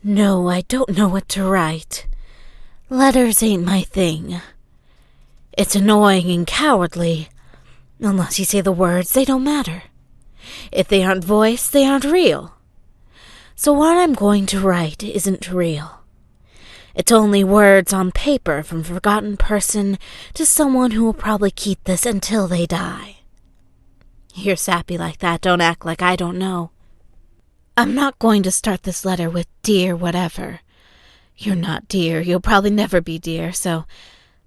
No, I don't know what to write. Letters ain't my thing. It's annoying and cowardly. Unless you say the words, they don't matter. If they aren't voiced, they aren't real. So what I'm going to write isn't real. It's only words on paper from a forgotten person to someone who will probably keep this until they die. You're sappy like that, don't act like I don't know. I'm not going to start this letter with dear whatever. You're not dear, you'll probably never be dear, so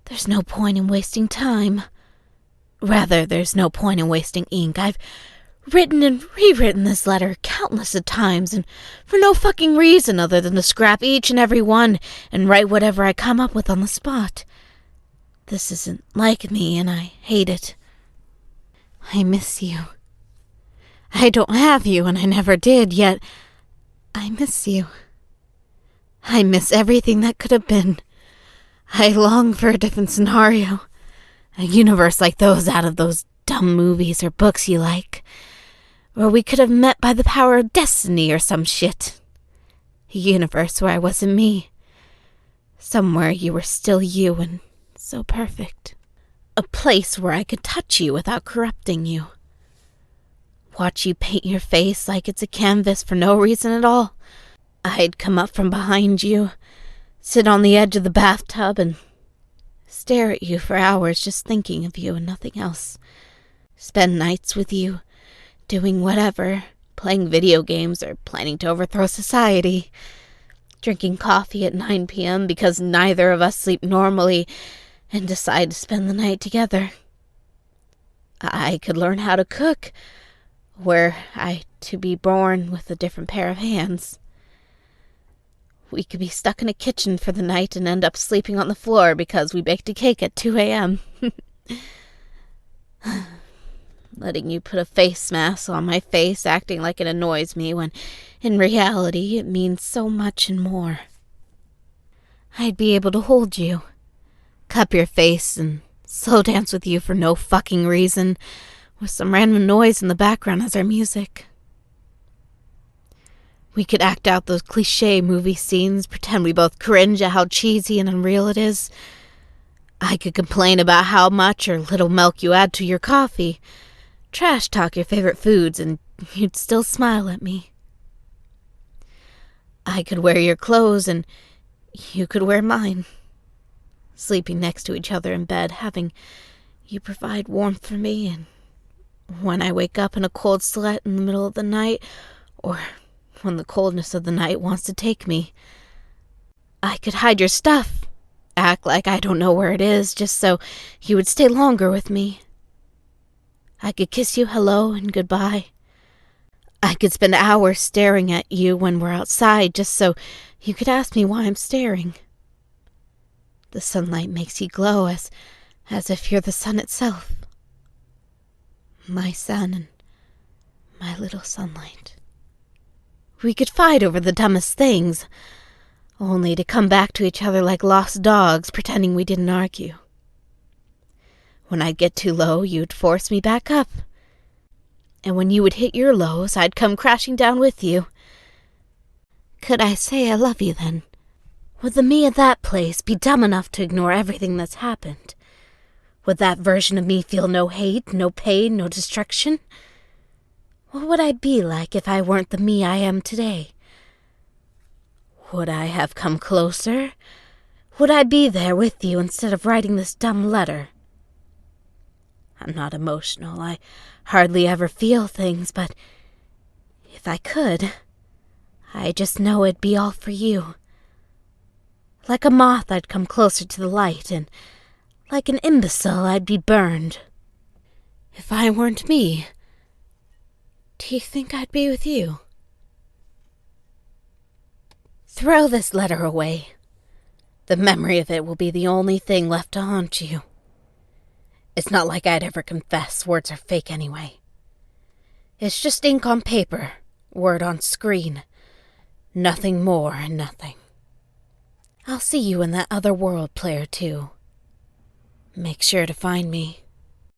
there's no point in wasting time. Rather, there's no point in wasting ink. I've written and rewritten this letter countless of times, and for no fucking reason other than to scrap each and every one and write whatever I come up with on the spot. This isn't like me, and I hate it. I miss you. I don't have you, and I never did, yet I miss you. I miss everything that could have been. I long for a different scenario. A universe like those out of those dumb movies or books you like. Where we could have met by the power of destiny or some shit. A universe where I wasn't me. Somewhere you were still you and so perfect. A place where I could touch you without corrupting you. Watch you paint your face like it's a canvas for no reason at all. I'd come up from behind you, sit on the edge of the bathtub, and stare at you for hours just thinking of you and nothing else. Spend nights with you, doing whatever, playing video games or planning to overthrow society. Drinking coffee at 9 p.m. because neither of us sleep normally and decide to spend the night together. I could learn how to cook, were I to be born with a different pair of hands. We could be stuck in a kitchen for the night and end up sleeping on the floor because we baked a cake at 2 a.m. Letting you put a face mask on my face, acting like it annoys me, when in reality it means so much and more. I'd be able to hold you, cup your face, and slow dance with you for no fucking reason, with some random noise in the background as our music. We could act out those cliché movie scenes, pretend we both cringe at how cheesy and unreal it is. I could complain about how much or little milk you add to your coffee, trash talk your favorite foods, and you'd still smile at me. I could wear your clothes and you could wear mine. Sleeping next to each other in bed, having you provide warmth for me, and when I wake up in a cold sweat in the middle of the night, or when the coldness of the night wants to take me, I could hide your stuff, act like I don't know where it is, just so you would stay longer with me. I could kiss you hello and goodbye. I could spend hours staring at you when we're outside, just so you could ask me why I'm staring. The sunlight makes you glow as if you're the sun itself. My sun and my little sunlight. We could fight over the dumbest things, only to come back to each other like lost dogs, pretending we didn't argue. When I'd get too low, you'd force me back up. And when you would hit your lows, I'd come crashing down with you. Could I say I love you then? Would the me of that place be dumb enough to ignore everything that's happened? Would that version of me feel no hate, no pain, no destruction? What would I be like if I weren't the me I am today? Would I have come closer? Would I be there with you instead of writing this dumb letter? I'm not emotional. I hardly ever feel things, but if I could, I just know it'd be all for you. Like a moth, I'd come closer to the light, and like an imbecile, I'd be burned. If I weren't me, do you think I'd be with you? Throw this letter away. The memory of it will be the only thing left to haunt you. It's not like I'd ever confess. Words are fake anyway. It's just ink on paper, word on screen. Nothing more and nothing. I'll see you in that other world, player 2. Make sure to find me.